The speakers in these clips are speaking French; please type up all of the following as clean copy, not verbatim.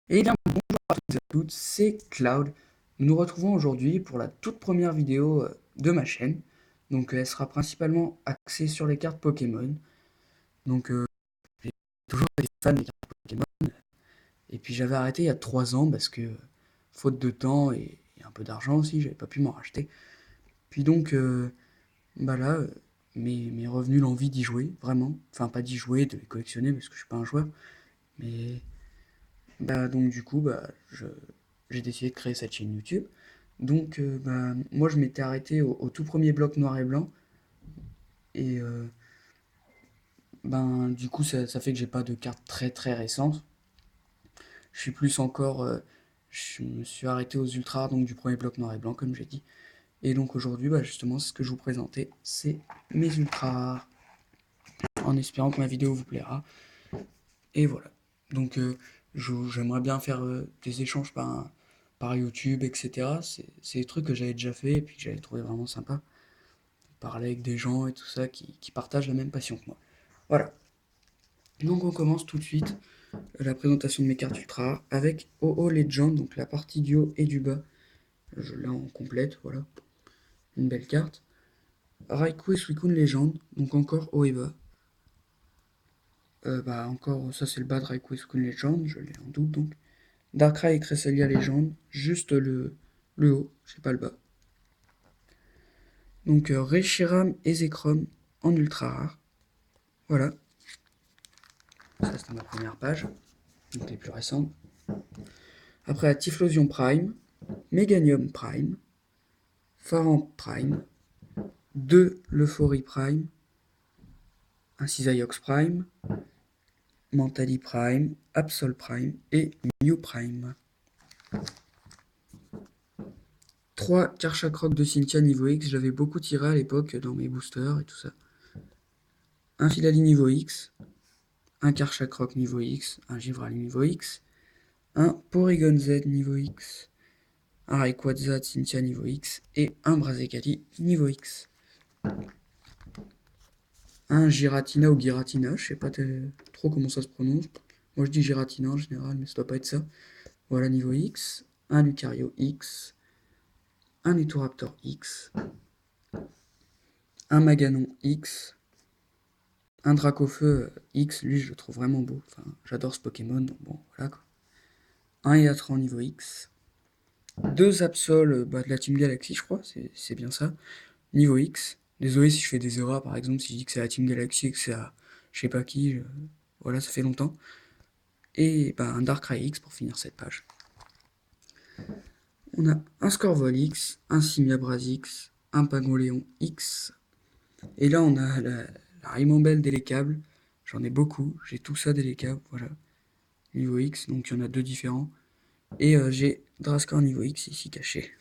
Eh bien, bonjour à toutes et à toutes, c'est Cloud. Nous nous retrouvons aujourd'hui pour la toute première vidéo de ma chaîne. Donc, elle sera principalement axée sur les cartes Pokémon. Donc, j'ai toujours été fan des cartes Pokémon. Et puis, j'avais arrêté il y a 3 ans parce que, faute de temps et un peu d'argent aussi, j'avais pas pu m'en racheter. Puis donc, bah là, m'est revenu l'envie d'y jouer, vraiment. Enfin, pas d'y jouer, de les collectionner parce que je suis pas un joueur. Mais bah, donc du coup, j'ai décidé de créer cette chaîne YouTube. Donc moi je m'étais arrêté au tout premier bloc noir et blanc. Et ben du coup ça fait que j'ai pas de cartes très très récentes. Je suis plus encore. Je me suis arrêté aux ultras donc du premier bloc noir et blanc comme j'ai dit. Et donc aujourd'hui bah, justement c'est ce que je vous présentais, c'est mes ultras rares. En espérant que ma vidéo vous plaira. Et voilà. Donc j'aimerais bien faire des échanges par YouTube, etc. C'est des trucs que j'avais déjà fait et puis que j'avais trouvé vraiment sympa. Parler avec des gens et tout ça qui partagent la même passion que moi. Voilà. Donc on commence tout de suite la présentation de mes cartes ultra avec OO Legend, donc la partie du haut et du bas. Je l'ai en complète, voilà. Une belle carte. Raikou et Suicune Legend, donc encore haut et bas. Bah encore, ça c'est le bas de Raikou et Suicune Legend, je l'ai en double donc. Darkrai et Cresselia Legend, juste le haut, j'ai pas le bas. Donc Reshiram et Zekrom en ultra rare. Voilà, ça c'était ma première page, donc les plus récentes. Après la Typhlosion Prime, Meganium Prime, Faran Prime, 2 Leuphorie Prime, un Cisaiox Prime, Mentali Prime, Absol Prime et Mew Prime. 3 Karchakroc de Cynthia niveau X, j'avais beaucoup tiré à l'époque dans mes boosters et tout ça. Un Filali niveau X, un Karchakroc niveau X, un Givrali niveau X, un Porygon Z niveau X, un Rayquaza de Cynthia niveau X et un Brazekali niveau X. Un Giratina ou Giratina, je sais pas trop comment ça se prononce. Moi je dis Giratina en général, mais ça doit pas être ça. Voilà niveau X, un Lucario X, un Etoraptor X, un Maganon X, un Dracofeu X, lui je le trouve vraiment beau. Enfin, j'adore ce Pokémon, donc bon, voilà quoi. Un Eatran niveau X, 2 Absol de la Team Galaxy, je crois, c'est bien ça, niveau X. Désolé si je fais des erreurs, par exemple, si je dis que c'est la Team Galaxy et que c'est à je sais pas qui, voilà, ça fait longtemps. Et un Darkrai X pour finir cette page. On a un Scorvol X, un Simiabras X, un Pagoléon X. Et là, on a la Rimambelle délécable. J'en ai beaucoup, j'ai tout ça délécable, voilà. Niveau X, donc il y en a 2 différents. Et j'ai Draskar niveau X ici caché.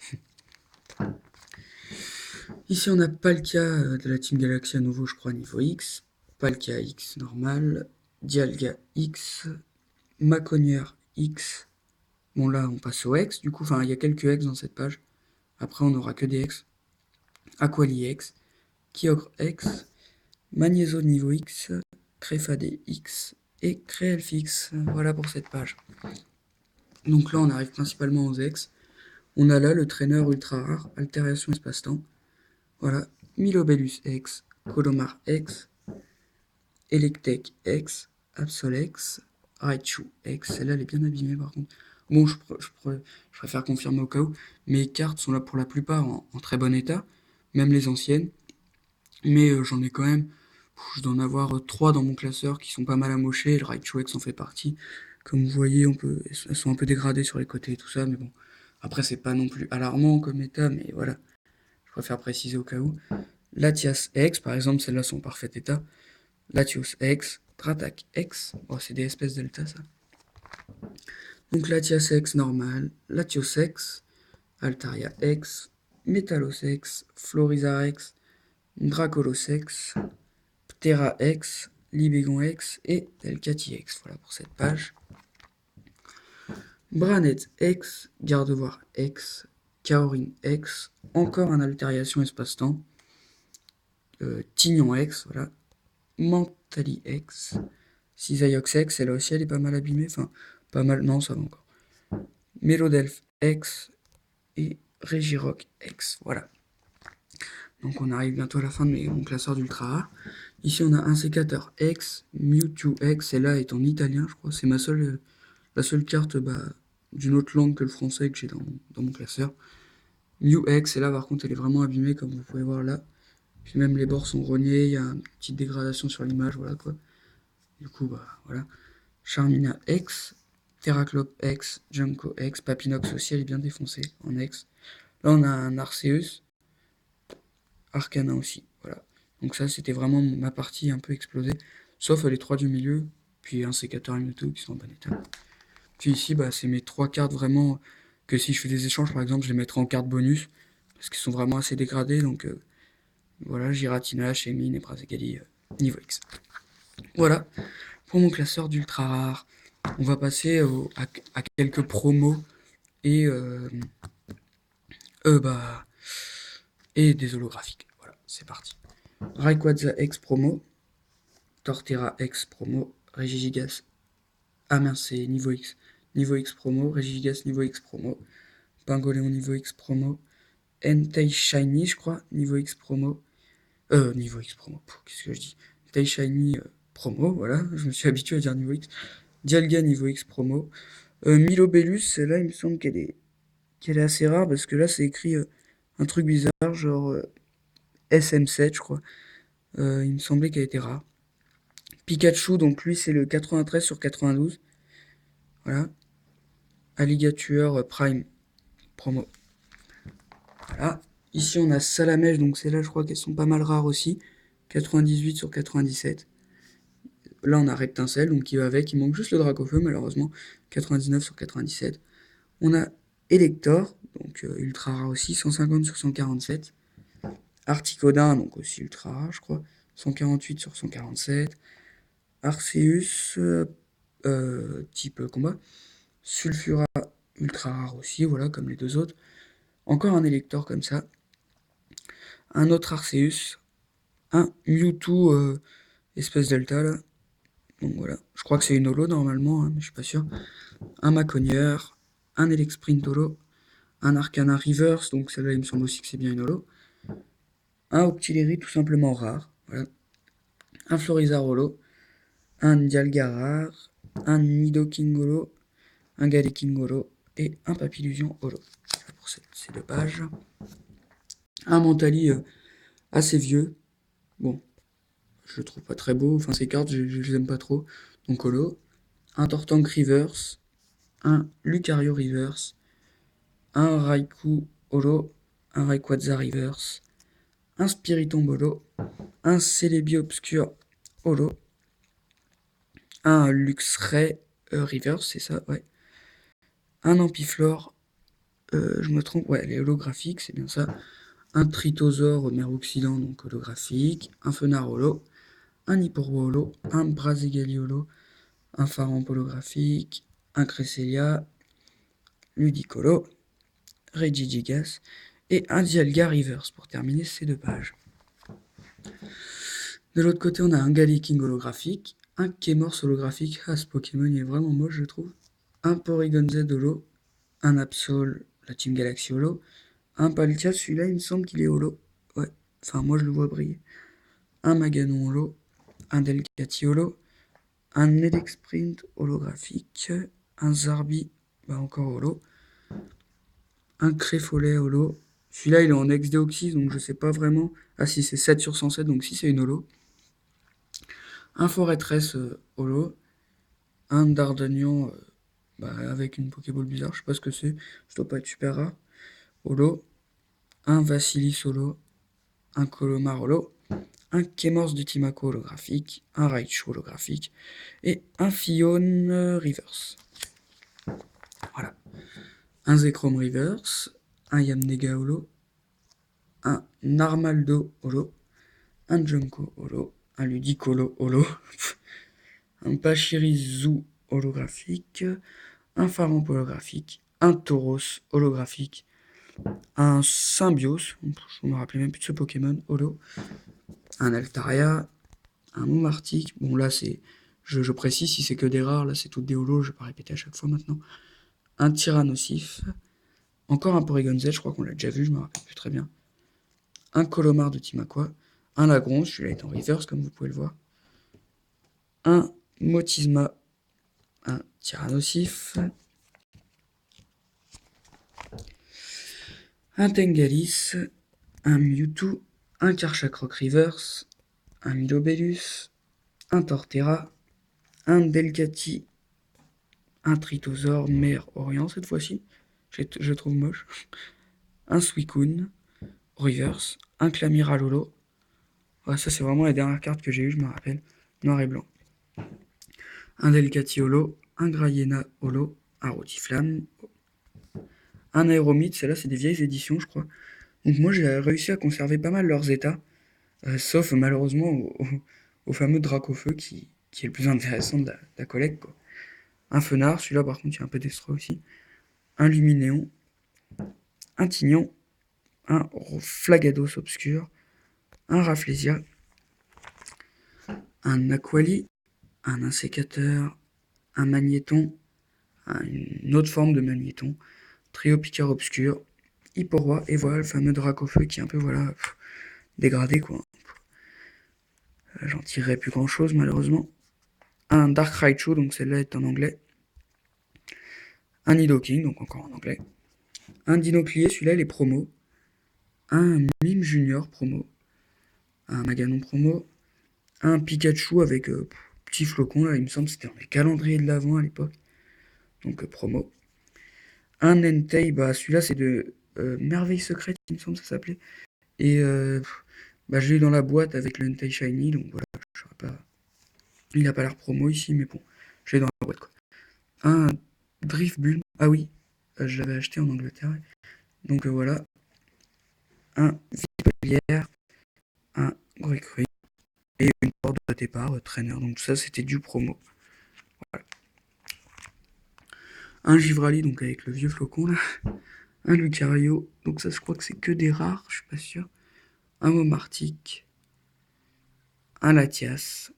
Ici, on a Palkia de la Team Galaxy à nouveau, je crois, niveau X. Palkia X normal. Dialga X. Maconière X. Bon, là, on passe au X. Du coup, il y a quelques X dans cette page. Après, on n'aura que des X. Aquali X. Kyogre X. Magnéso niveau X. Créfadé X. Et Créelfix. Voilà pour cette page. Donc là, on arrive principalement aux X. On a là le traîneur ultra rare, Altération Espace-Temps. Voilà. Milobellus X. Colomar X. Electek X. Absolex. Raichu X. Celle-là, elle est bien abîmée par contre. Bon, je préfère confirmer au cas où. Mes cartes sont là pour la plupart en très bon état, même les anciennes. Mais j'en ai quand même, je dois en avoir 3 dans mon classeur qui sont pas mal amochés. Le Raichu X en fait partie. Comme vous voyez, elles sont un peu dégradées sur les côtés et tout ça, mais bon. Après, c'est pas non plus alarmant comme état, mais voilà. Je préfère préciser au cas où. Latias X, par exemple, celles-là sont en parfait état. Latios X, Tratak X. Oh, c'est des espèces delta, ça. Donc Latias X normal, Latios X, Altaria X, Metalos X, Florizar X, Dracolos X, Ptera X, Libégon X et Delcati X. Voilà pour cette page. Branet X, Gardevoir X, Kaorin X, encore un Altériation Espace-Temps, Tignon X, voilà, Mentali X, Cisaiox X, celle-là aussi elle est pas mal abîmée, enfin pas mal, non ça va encore. Melodelph X et Regirock X. Voilà. Donc on arrive bientôt à la fin de mon classeur d'ultra rare. Ici on a un sécateur X, Mewtwo X, celle-là est en italien je crois. C'est la seule carte d'une autre langue que le français que j'ai dans mon classeur. Mew X, et là par contre elle est vraiment abîmée comme vous pouvez voir là. Puis même les bords sont rognés, il y a une petite dégradation sur l'image, voilà quoi. Du coup voilà. Charmina X, Terraclope X, Junko X, Papinox aussi elle est bien défoncée en X. Là on a un Arceus, Arcana aussi, voilà. Donc ça c'était vraiment ma partie un peu explosée, sauf les trois du milieu, puis un sécateur et Mewtwo qui sont en bon état. Puis ici c'est mes trois cartes vraiment que si je fais des échanges par exemple je les mettrai en cartes bonus, parce qu'ils sont vraiment assez dégradés, donc voilà, Giratina, Shaymin et Brazigali niveau X. Voilà, pour mon classeur d'ultra rare. On va passer à quelques promos et, et des holographiques. Voilà, c'est parti. Rayquaza X promo, Torterra X promo, Regigigas. Ah mince, c'est niveau X. Niveau X promo, Regigigas niveau X promo, Pingoléon niveau X promo, Entei Shiny, je crois, niveau X promo. Niveau X promo, qu'est-ce que je dis? Entei Shiny promo, voilà, je me suis habitué à dire niveau X. Dialga niveau X promo. Milobellus, celle-là, il me semble qu'elle est assez rare parce que là, c'est écrit un truc bizarre, genre SM7, je crois. Il me semblait qu'elle était rare. Pikachu, donc lui, c'est le 93 sur 92. Voilà. Alligator Prime promo. Voilà. Ici, on a Salamèche, donc celles-là, je crois qu'elles sont pas mal rares aussi. 98 sur 97. Là, on a Reptincelle, donc qui va avec. Il manque juste le Dracofeu, malheureusement. 99 sur 97. On a Elector, donc ultra rare aussi. 150 sur 147. Articodin, donc aussi ultra rare, je crois. 148 sur 147. Arceus, type combat. Sulfura, ultra rare aussi, voilà, comme les deux autres. Encore un Elector comme ça. Un autre Arceus. Un Mewtwo, espèce delta, là. Donc voilà, je crois que c'est une holo normalement, hein, mais je suis pas sûr. Un Maconieur, un Elexprint holo, un Arcana Reverse, donc celle-là il me semble aussi que c'est bien une holo. Un Octillery tout simplement rare, voilà. Un Florizarre holo, un Dialga rare, un Nidoking holo, un Galeking holo et un Papillusion holo. Pour ces deux pages. Un Mentali assez vieux. Bon, je le trouve pas très beau. Enfin, ces cartes, je les aime pas trop. Donc holo. Un Tortank Reverse. Un Lucario Reverse. Un Raikou holo. Un Rayquaza Reverse. Un Spiritomb holo. Un Celebi Obscur holo. Un Luxray Reverse, c'est ça, ouais. Un Ampiflore. Je me trompe, ouais, les holographiques, c'est bien ça. Un Tritosaure mer oxydant, donc holographique. Un Fenard holo. Un Hipporbo holo. Un Brazigali holo. Un Faramp holographique. Un Cresselia. Ludicolo. Regigigas. Et un Dialga Reverse pour terminer ces deux pages. De l'autre côté, on a un Galeking holographique. Un Kémorse holographique. Ah, ce Pokémon il est vraiment moche, je trouve. Un Porygon Z holo. Un Absol, la Team Galaxy holo. Un Palkia, celui-là, il me semble qu'il est holo. Ouais, enfin, moi, je le vois briller. Un Maganon holo. Un Delcatty holo. Un Elexprint holographique. Un Zarbi, encore holo. Un Créfolet holo. Celui-là, il est en ex-Deoxys, donc je sais pas vraiment. Ah, si, c'est 7 sur 107, donc si, c'est une holo. Un Forêtress holo. Un Dardagnan avec une Pokéball bizarre, je sais pas ce que c'est. Ça doit pas être super rare. Holo. Un Vassilis holo. Un Colomar holo. Un Kémorse du Timako holographique. Un Raichu holographique. Et un Fion Reverse. Voilà. Un Zekrom Reverse. Un Yamnega holo. Un Narmaldo holo. Un Junko holo. Un Ludicolo holo. Un Pachirisu holographique. Un Faramp holographique. Un Tauros holographique. Un Symbios, je me rappelais même plus de ce Pokémon, holo. Un Altaria. Un Momartic. Bon là c'est, je précise si c'est que des rares, là c'est toutes des holos, je vais pas répéter à chaque fois maintenant. un Tyrannosif, encore un Porygon Z, je crois qu'on l'a déjà vu, je me rappelle plus très bien. Un Colomar de Team Aqua, un Lagron, celui-là est en reverse comme vous pouvez le voir. Un Motisma, un Tyrannosif, un Tengalis, un Mewtwo, un Karchakroc Reverse, un Milobellus, un Torterra, un Delcatty, un Tritosaur Mer Orient cette fois-ci, je trouve moche, un Suicune Reverse, un Clamira Lolo. Ouais, ça c'est vraiment la dernière carte que j'ai eue, je me rappelle, noir et blanc. Un Delcatty Holo, un Grayena Holo, un Rotiflamme, un Aéromite, celles-là c'est des vieilles éditions je crois. Donc moi j'ai réussi à conserver pas mal leurs états, sauf malheureusement au fameux Dracofeu qui est le plus intéressant de la collecte, quoi. Un Fenard, celui-là par contre il y a un peu d'extra aussi. Un Luminéon, un Tignon, un Flagados Obscur, un Rafflesia, un Aquali, un Insécateur, un Magnéton, une autre forme de Magnéton, Trio Picard Obscur, Hipporoi, et voilà le fameux Dracofeu qui est un peu voilà dégradé quoi. J'en tirerai plus grand chose malheureusement. Un Dark Raichu, donc celle-là est en anglais. Un Nidoking, donc encore en anglais. Un Dinoclier, celui-là il est promo. Un Mime Junior promo. Un Maganon promo. Un Pikachu avec petit flocon là, il me semble que c'était dans les calendriers de l'avant à l'époque. Donc promo. Un Entei, bah celui-là c'est de Merveille Secrète, il me semble que ça s'appelait. Et bah, je l'ai eu dans la boîte avec le Entei Shiny, donc voilà, je saurais pas. Il n'a pas l'air promo ici, mais bon, je l'ai dans la boîte quoi. Un Drifbulm, ah oui, je l'avais acheté en Angleterre. Donc voilà. Un Vipelière, un Gricruit et une porte de départ, traîneur. Donc tout ça c'était du promo. Voilà. Un Givrali, donc avec le vieux flocon là. Un Lucario, donc ça je crois que c'est que des rares, je suis pas sûr. Un Momartic, un Latias,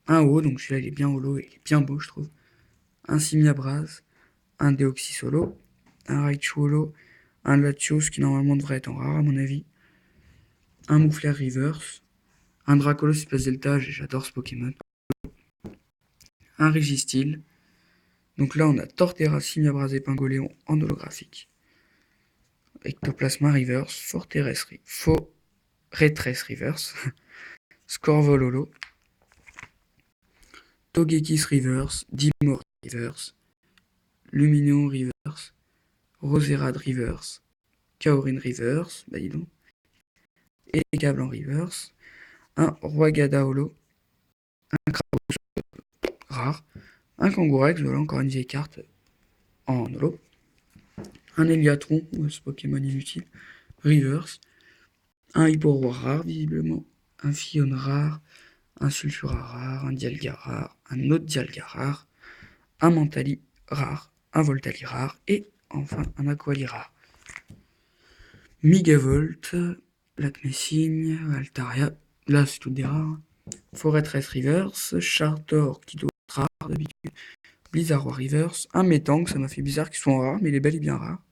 un Ho, donc celui-là il est bien holo, il est bien beau je trouve. Un Simiabras, un Deoxysolo, un Raichu holo, un Latios qui normalement devrait être en rare à mon avis. Un Moufleur Reverse, un Dracolos Space Delta, j'adore ce Pokémon. Un Registeel. Donc là on a Torterra, Simiabras et Pingoléon en holographique. Ectoplasma Reverse, Fortress Reverse, Scorvol holo, Togekiss Reverse, Dimor Reverse, Lumineon Reverse, Roserade Reverse, Kaorin Reverse, bah dis donc, et Câble en Reverse, un Roigada holo, un Kraus rare, un Kangourex, voilà encore une vieille carte en holo, un Eliatron, ce Pokémon inutile, Reverse, un Hipporoi rare visiblement, un Fion rare, un Sulfura rare, un Dialga rare, un autre Dialga rare, un Mentali rare, un Voltali rare, et enfin un Aquali rare. Migavolt, Lacmessine, Altaria, là c'est toutes des rares. Fortress Reverse, Chartor qui doit être rare d'habitude, Blizzard Reverse, un Metang, ça m'a fait bizarre qu'ils soient rares, mais il est bel et bien rare.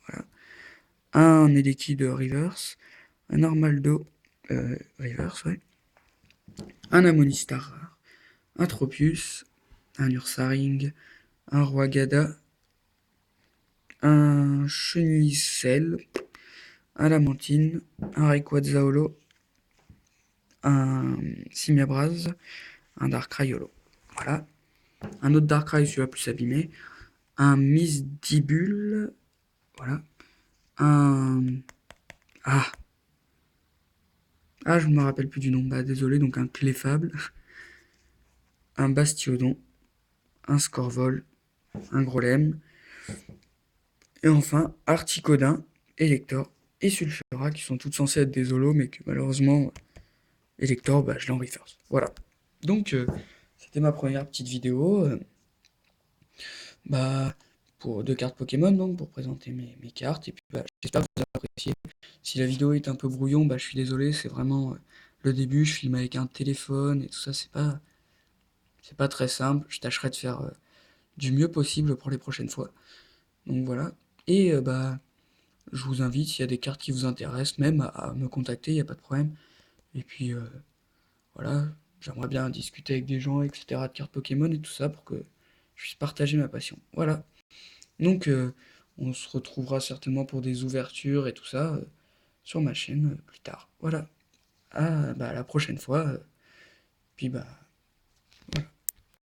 Voilà. Un Elekid Reverse, un Armaldo Reverse, ouais. Un Amonistar rare, un Tropius, un Ursaring, un Roigada, un Chenille-Sel, un Lamantine, un Rayquaza holo, un Simiabraz, un Darkrai holo. Voilà. Un autre Darkrai, celui-là plus abîmé. Un Misdibule. Voilà. Un... Ah. Ah, je ne me rappelle plus du nom. Bah, désolé. Donc un Clefable. Un Bastiodon. Un Scorvol. Un Grolem. Et enfin, Articodin, Elector et Sulfura, qui sont toutes censées être des holos, mais que malheureusement, Elector, bah, je l'ai en reverse. Voilà. Donc, c'était ma première petite vidéo. Bah, pour deux cartes Pokémon, donc, pour présenter mes cartes. Et puis, bah, j'espère que vous avez apprécié. Si la vidéo est un peu brouillon, bah, je suis désolé, c'est vraiment le début. Je filme avec un téléphone et tout ça, c'est pas très simple. Je tâcherai de faire du mieux possible pour les prochaines fois. Donc voilà. Et bah, je vous invite, s'il y a des cartes qui vous intéressent, même à me contacter, il n'y a pas de problème. Et puis voilà, j'aimerais bien discuter avec des gens, etc., de cartes Pokémon et tout ça pour que je puisse partager ma passion. Voilà. Donc on se retrouvera certainement pour des ouvertures et tout ça sur ma chaîne plus tard. Voilà. Bah, à la prochaine fois. Puis bah